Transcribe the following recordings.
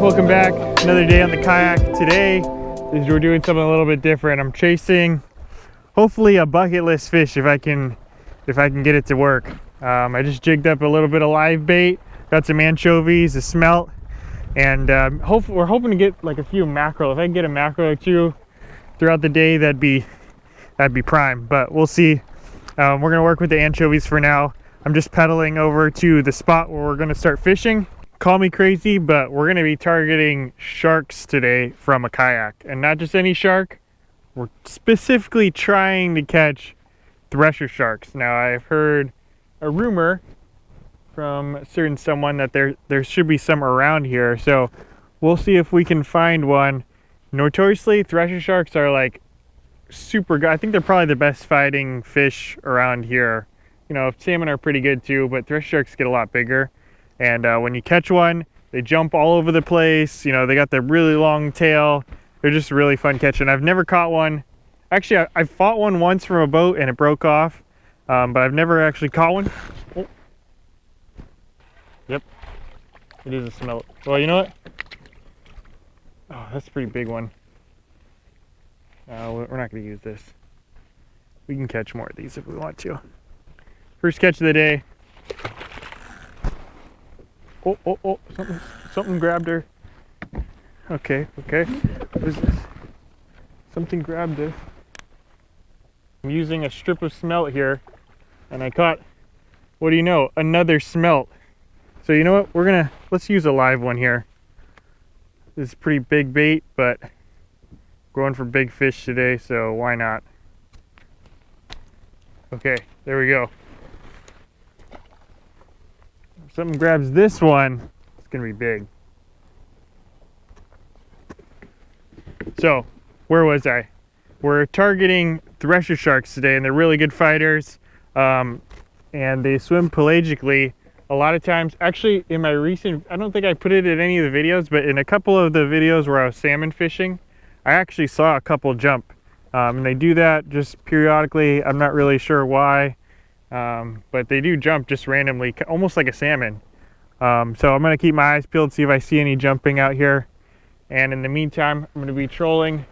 welcome back. Another day on the kayak. Today we're doing something a little bit different. I'm chasing hopefully a bucket list fish if I can get it to work. I just jigged up a little bit of live bait, got some anchovies, a smelt, and we're hoping to get like a few mackerel. If I can get a mackerel or two throughout the day, that'd be prime, but we'll see. We're gonna work with the anchovies for now. I'm just pedaling over to the spot where we're gonna start fishing. Call me crazy, but we're gonna be targeting sharks today from a kayak, and not just any shark. We're specifically trying to catch thresher sharks. Now, I've heard a rumor from someone that there should be some around here, so we'll see if we can find one. Notoriously, thresher sharks are like super good. I think they're probably the best fighting fish around here. You know, salmon are pretty good too, but thresher sharks get a lot bigger. And when you catch one, they jump all over the place. You know, they got the really long tail. They're just really fun catching. I've never caught one. Actually, I fought one once from a boat and it broke off, but I've never actually caught one. Oh. Yep, it is a smelt. Well, you know what? Oh, that's a pretty big one. We're not going to use this. We can catch more of these if we want to. First catch of the day. Oh, something grabbed her. Okay. What is this? Something grabbed her. I'm using a strip of smelt here, and I caught, what do you know, another smelt. So you know what, let's use a live one here. This is pretty big bait, but going for big fish today, so why not? Okay, there we go. If something grabs this one, it's gonna be big. So, where was I? We're targeting thresher sharks today, and they're really good fighters, and they swim pelagically. A lot of times, actually in my recent, I don't think I put it in any of the videos, but in a couple of the videos where I was salmon fishing, I actually saw a couple jump, and they do that just periodically. I'm not really sure why, but they do jump just randomly, almost like a salmon. So I'm gonna keep my eyes peeled, see if I see any jumping out here. And in the meantime, I'm gonna be trolling,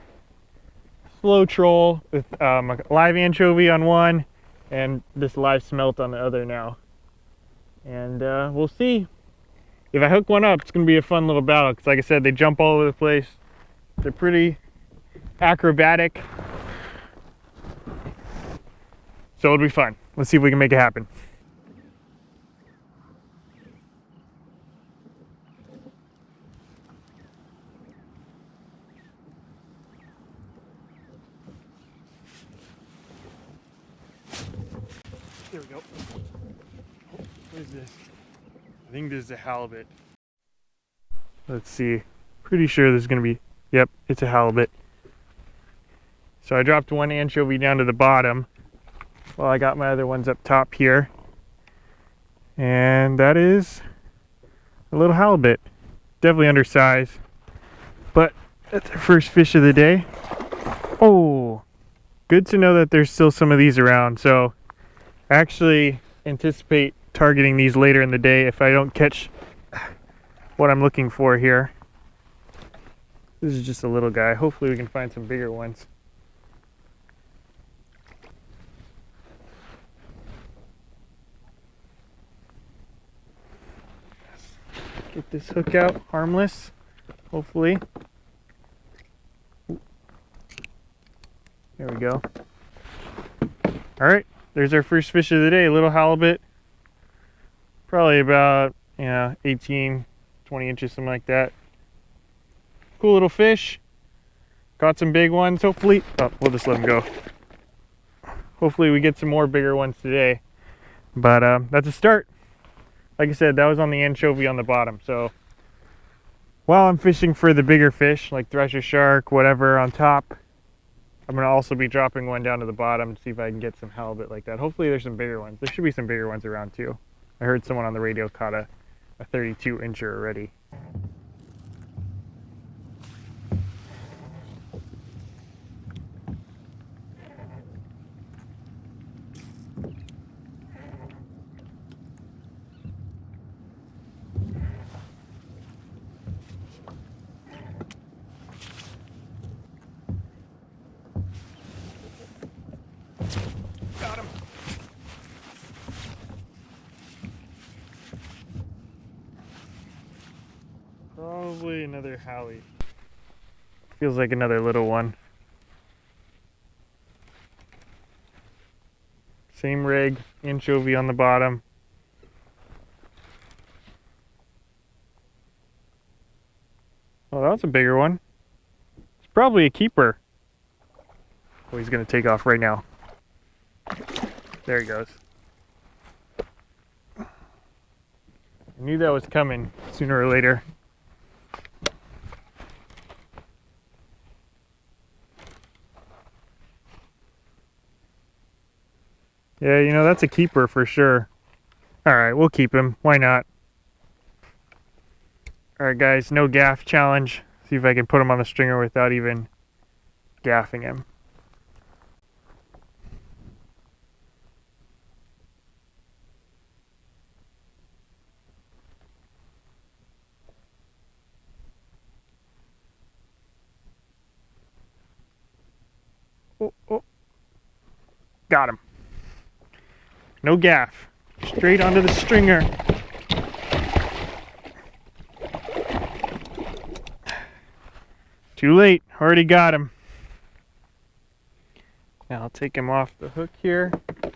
slow troll with a live anchovy on one and this live smelt on the other now. And we'll see. If I hook one up, it's gonna be a fun little battle, because like I said, they jump all over the place. They're pretty acrobatic, so it'll be fun. Let's see if we can make it happen. There we go. What is this? I think this is a halibut. Let's see. Pretty sure this is gonna be, yep, it's a halibut. So I dropped one anchovy down to the bottom while I got my other ones up top here. And that is a little halibut. Definitely undersized, but that's our first fish of the day. Oh, good to know that there's still some of these around. So I actually anticipate targeting these later in the day if I don't catch what I'm looking for here. This is just a little guy. Hopefully we can find some bigger ones. Get this hook out, harmless, hopefully. There we go. All right, there's our first fish of the day, a little halibut. Probably about 18, 20 inches, something like that. Cool little fish. Caught some big ones, hopefully. Oh, we'll just let them go. Hopefully we get some more bigger ones today. But that's a start. Like I said, that was on the anchovy on the bottom. So while I'm fishing for the bigger fish, like thresher shark, whatever, on top, I'm going to also be dropping one down to the bottom to see if I can get some halibut like that. Hopefully there's some bigger ones. There should be some bigger ones around too. I heard someone on the radio caught a 32 incher already. Probably another Howie. Feels like another little one. Same rig, anchovy on the bottom. Oh, that was a bigger one. It's probably a keeper. Oh, he's gonna take off right now. There he goes. I knew that was coming sooner or later. Yeah, you know, that's a keeper for sure. All right, we'll keep him. Why not? All right, guys, no gaff challenge. See if I can put him on the stringer without even gaffing him. Oh, oh. Got him. No gaff. Straight onto the stringer. Too late. Already got him. Now I'll take him off the hook here. All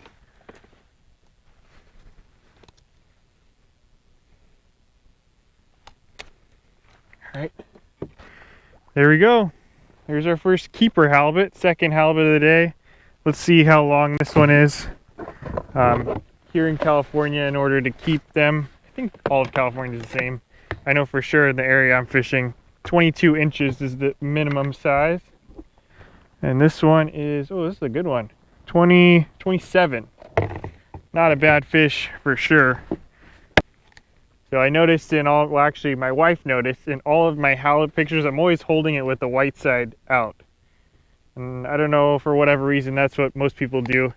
right. There we go. There's our first keeper halibut, second halibut of the day. Let's see how long this one is. Here in California, in order to keep them, I think all of California is the same. I know for sure in the area I'm fishing, 22 inches is the minimum size. And this one is, oh, this is a good one. 27. Not a bad fish for sure. So I noticed in all, well actually my wife noticed in all of my halibut pictures, I'm always holding it with the white side out. And I don't know, for whatever reason, that's what most people do.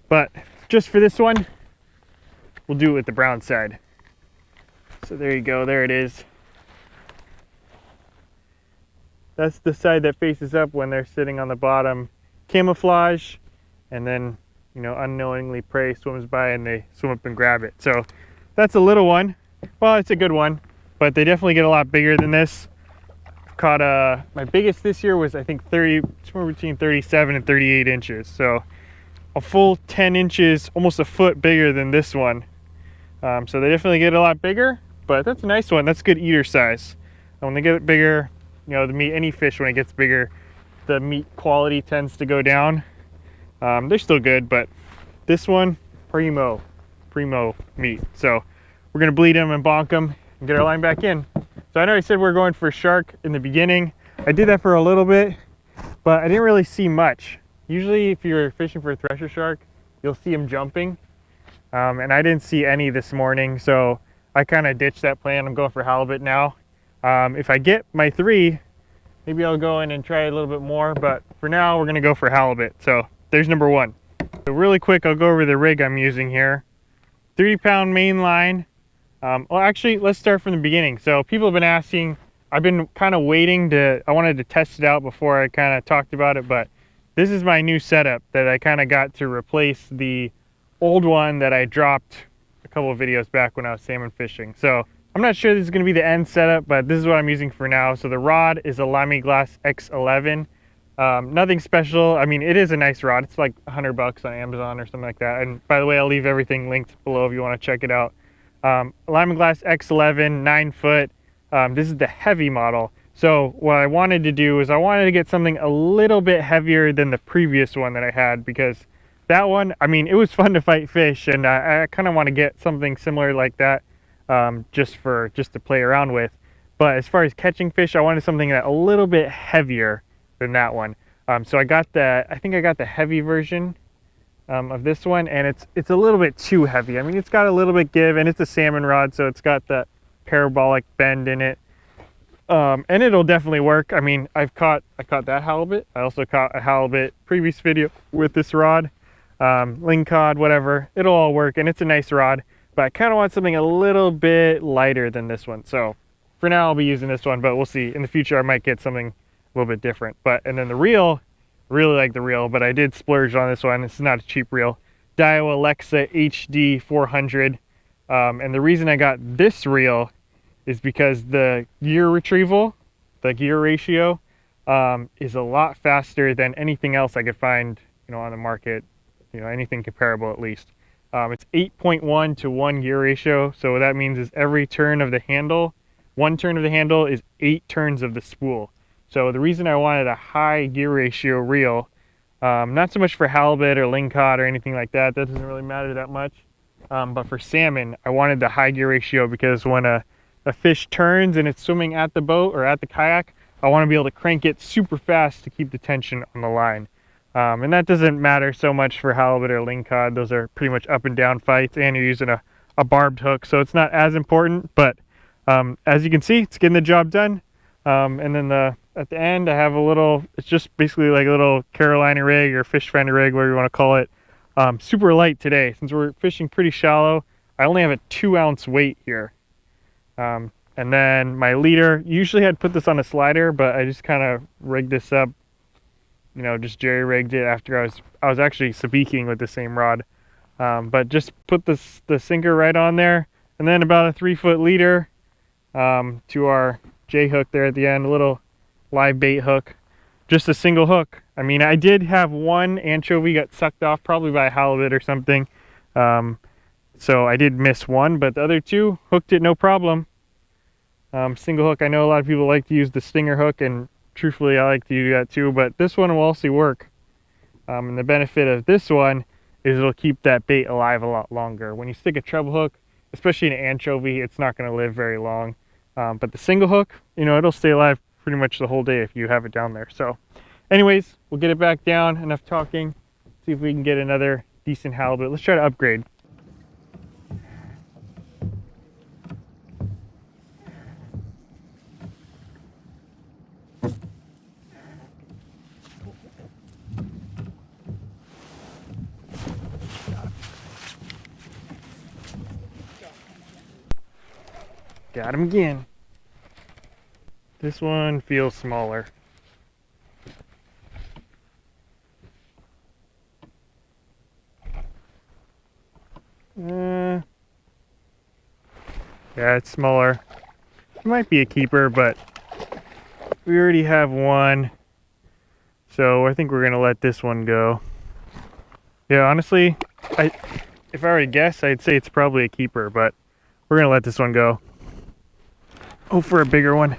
But just for this one, we'll do it with the brown side. So there you go, there it is. That's the side that faces up when they're sitting on the bottom. Camouflage, and then, you know, unknowingly prey swims by and they swim up and grab it. So that's a little one. Well, it's a good one, but they definitely get a lot bigger than this. Caught my biggest this year was I think 30, somewhere between 37 and 38 inches. So a full 10 inches, almost a foot bigger than this one. So they definitely get a lot bigger, but that's a nice one. That's good eater size. And when they get bigger, you know, the meat, any fish when it gets bigger, the meat quality tends to go down. They're still good, but this one, primo meat. So we're gonna bleed them and bonk them and get our line back in. So I know I said we're going for shark in the beginning. I did that for a little bit, but I didn't really see much. Usually if you're fishing for a thresher shark, you'll see them jumping. And I didn't see any this morning, so I kind of ditched that plan. I'm going for halibut now. If I get my 3, maybe I'll go in and try a little bit more, but for now we're gonna go for halibut. So there's number 1. So really quick, I'll go over the rig I'm using here. 30-pound main line. Well, actually, let's start from the beginning. So people have been asking, I've been kind of waiting I wanted to test it out before I kind of talked about it, but this is my new setup that I kind of got to replace the old one that I dropped a couple of videos back when I was salmon fishing. So I'm not sure this is going to be the end setup, but this is what I'm using for now. So the rod is a Lamy Glass X11. Nothing special. I mean, it is a nice rod. It's like $100 on Amazon or something like that. And by the way, I'll leave everything linked below if you want to check it out. Lamy Glass X11, 9 foot. This is the heavy model. So what I wanted to do is I wanted to get something a little bit heavier than the previous one that I had, because that one, I mean, it was fun to fight fish, and I kind of want to get something similar like that, just to play around with. But as far as catching fish, I wanted something that a little bit heavier than that one. So I think I got the heavy version of this one, and it's a little bit too heavy. I mean, it's got a little bit give, and it's a salmon rod, so it's got that parabolic bend in it. And it'll definitely work. I mean, I caught that halibut. I also caught a halibut previous video with this rod, lingcod, whatever. It'll all work, and it's a nice rod, but I kind of want something a little bit lighter than this one. So for now, I'll be using this one, but we'll see. In the future, I might get something a little bit different. And then the reel, really like the reel, but I did splurge on this one. It's not a cheap reel. Daiwa Alexa HD 400. And the reason I got this reel is because the gear retrieval, the gear ratio, is a lot faster than anything else I could find, on the market, anything comparable at least. It's 8.1 to 1 gear ratio. So what that means is every turn of the handle, one turn of the handle is 8 turns of the spool. So the reason I wanted a high gear ratio reel, not so much for halibut or lingcod or anything like that, that doesn't really matter that much. But for salmon, I wanted the high gear ratio because when a fish turns and it's swimming at the boat or at the kayak, I want to be able to crank it super fast to keep the tension on the line. And that doesn't matter so much for halibut or lingcod. Those are pretty much up and down fights, and you're using a barbed hook, so it's not as important. But as you can see, it's getting the job done. And then at the end, I have a little, it's just basically like a little Carolina rig or fish finder rig, whatever you want to call it. Super light today. Since we're fishing pretty shallow, I only have a 2-ounce weight here. And then my leader, usually I'd put this on a slider, but I just kind of rigged this up, just jerry rigged it after I was actually sabiking with the same rod. But just put the sinker right on there, and then about a 3-foot leader to our J hook there at the end, a little live bait hook, just a single hook. I mean, I did have one anchovy got sucked off, probably by a halibut or something. So I did miss one, but the other 2 hooked it no problem. Single hook. I know a lot of people like to use the stinger hook, and truthfully I like to do that too, but this one will also work. And the benefit of this one is it'll keep that bait alive a lot longer. When you stick a treble hook, especially an anchovy, it's not going to live very long. But the single hook, it'll stay alive pretty much the whole day if you have it down there. So anyways, we'll get it back down. Enough talking. See if we can get another decent halibut. Let's try to upgrade. Got him again. This one feels smaller. Yeah, it's smaller. It might be a keeper, but we already have one. So I think we're gonna let this one go. Yeah, honestly, if I were to guess, I'd say it's probably a keeper, but we're gonna let this one go. Oh, for a bigger one.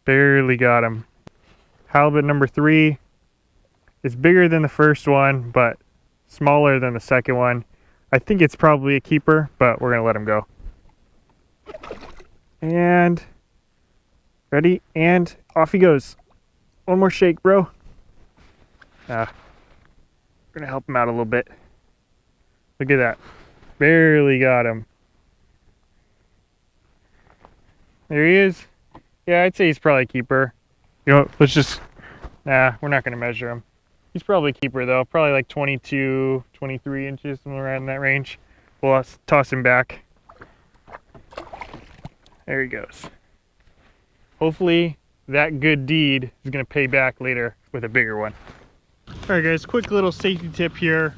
Barely got him. Halibut number 3 is bigger than the first one, but smaller than the second one. I think it's probably a keeper, but we're gonna let him go. And ready, and off he goes. One more shake, bro. We're gonna help him out a little bit. Look at that. Barely got him. There he is. Yeah, I'd say he's probably a keeper. Let's just, we're not going to measure him. He's probably a keeper though, probably like 22, 23 inches, somewhere around in that range. We'll toss him back. There he goes. Hopefully that good deed is going to pay back later with a bigger one. All right guys, quick little safety tip here.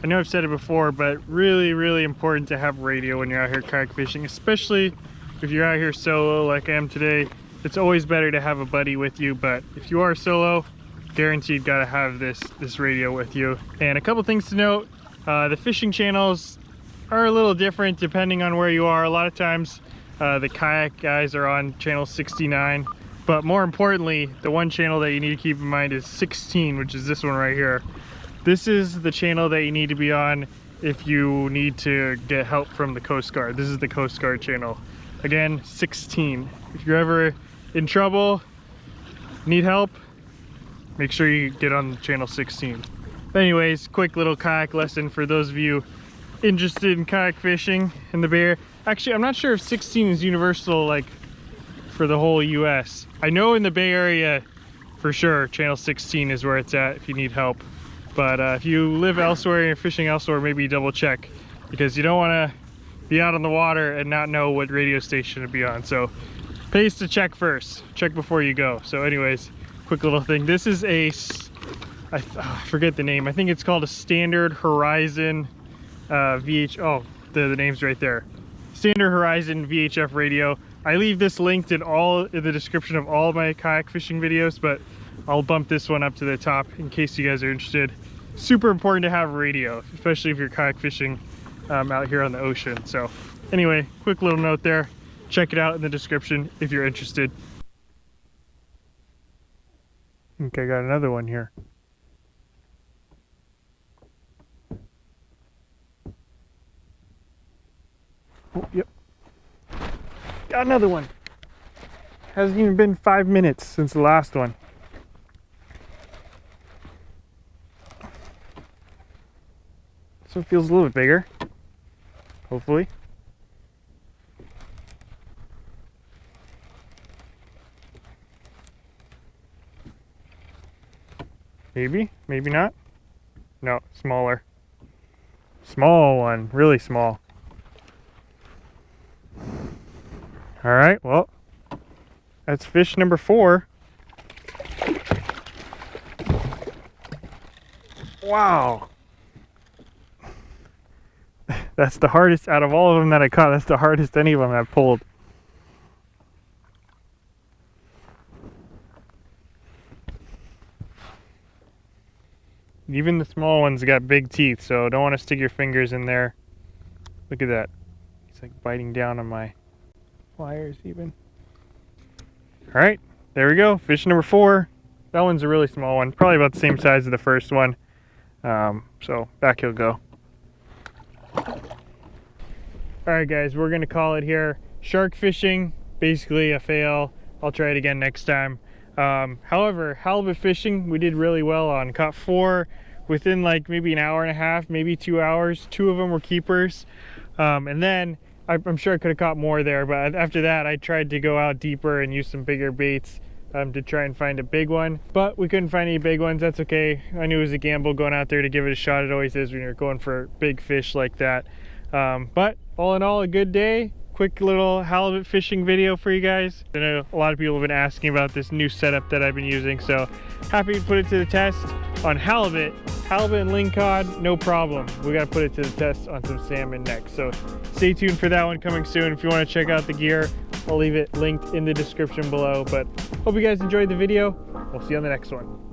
I know I've said it before, but really, really important to have radio when you're out here kayak fishing, especially if you're out here solo like I am today. It's always better to have a buddy with you, but if you are solo, guaranteed gotta have this radio with you. And a couple things to note, the fishing channels are a little different depending on where you are. A lot of times the kayak guys are on channel 69, but more importantly, the one channel that you need to keep in mind is 16, which is this one right here. This is the channel that you need to be on if you need to get help from the Coast Guard. This is the Coast Guard channel. Again, 16. If you're ever in trouble, need help, make sure you get on channel 16. But anyways, quick little kayak lesson for those of you interested in kayak fishing in the Bay Area. Actually, I'm not sure if 16 is universal like for the whole US. I know in the Bay Area for sure channel 16 is where it's at if you need help. But if you live elsewhere and you're fishing elsewhere, maybe double check, because you don't want to be out on the water and not know what radio station to be on. So pays to check first, check before you go. So anyways, quick little thing. This is I forget the name. I think it's called a Standard Horizon the name's right there. Standard Horizon VHF radio. I leave this linked in the description of all my kayak fishing videos, but I'll bump this one up to the top in case you guys are interested. Super important to have a radio, especially if you're kayak fishing out here on the ocean. So anyway, quick little note there. Check it out in the description if you're interested. I think I got another one here. Oh, yep. Got another one. Hasn't even been 5 minutes since the last one. So it feels a little bit bigger, hopefully. Maybe, maybe not. No, smaller. Small one, really small. All right, well, that's fish number 4. Wow. That's the hardest out of all of them that I caught. That's the hardest any of them I've pulled. Even the small ones got big teeth, so don't want to stick your fingers in there. Look at that. He's like biting down on my pliers even. All right, there we go. Fish number 4. That one's a really small one, probably about the same size as the first one. So back he'll go. All right, guys, we're gonna call it here. Shark fishing, basically a fail. I'll try it again next time. However, halibut fishing, we did really well on. Caught 4 within like maybe an hour and a half, maybe 2 hours. 2 of them were keepers. And then I'm sure I could have caught more there, but after that, I tried to go out deeper and use some bigger baits to try and find a big one. But we couldn't find any big ones. That's okay. I knew it was a gamble going out there to give it a shot. It always is when you're going for big fish like that. But all in all, a good day. Quick little halibut fishing video for you guys. I know a lot of people have been asking about this new setup that I've been using, so happy to put it to the test on halibut and lingcod, no problem. We got to put it to the test on some salmon next, so stay tuned for that one coming soon. If you want to check out the gear, I'll leave it linked in the description below. But hope you guys enjoyed the video. We'll see you on the next one.